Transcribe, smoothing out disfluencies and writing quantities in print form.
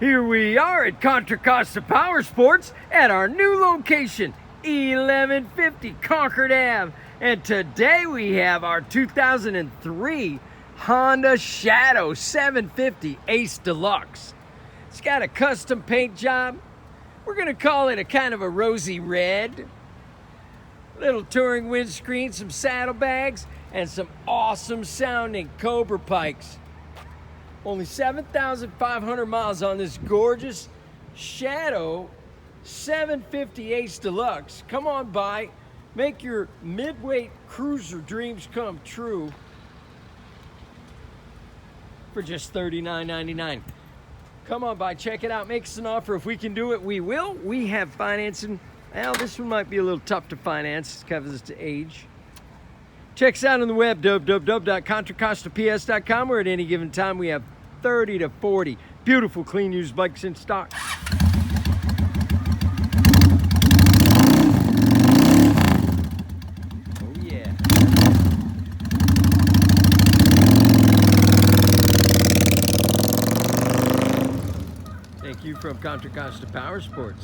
Here we are at Contra Costa Powersports at our new location, 1150 Concord Ave. And today we have our 2003 Honda Shadow 750 ACE DLX. It's got a custom paint job. We're gonna call it a kind of a rosy red. Little touring windscreen, some saddlebags, and some awesome sounding Cobra pikes. Only 7,500 miles on this gorgeous Shadow 750 ACE DLX. Come on by, make your midweight cruiser dreams come true for just $39.99. Come on by, check it out, make us an offer. If we can do it, we will. We have financing. Well, this one might be a little tough to finance because it's to age. Check us out on the web, www.contracostaps.com, where at any given time we have 30 to 40 beautiful, clean used bikes in stock. Oh yeah. Thank you from Contra Costa Powersports.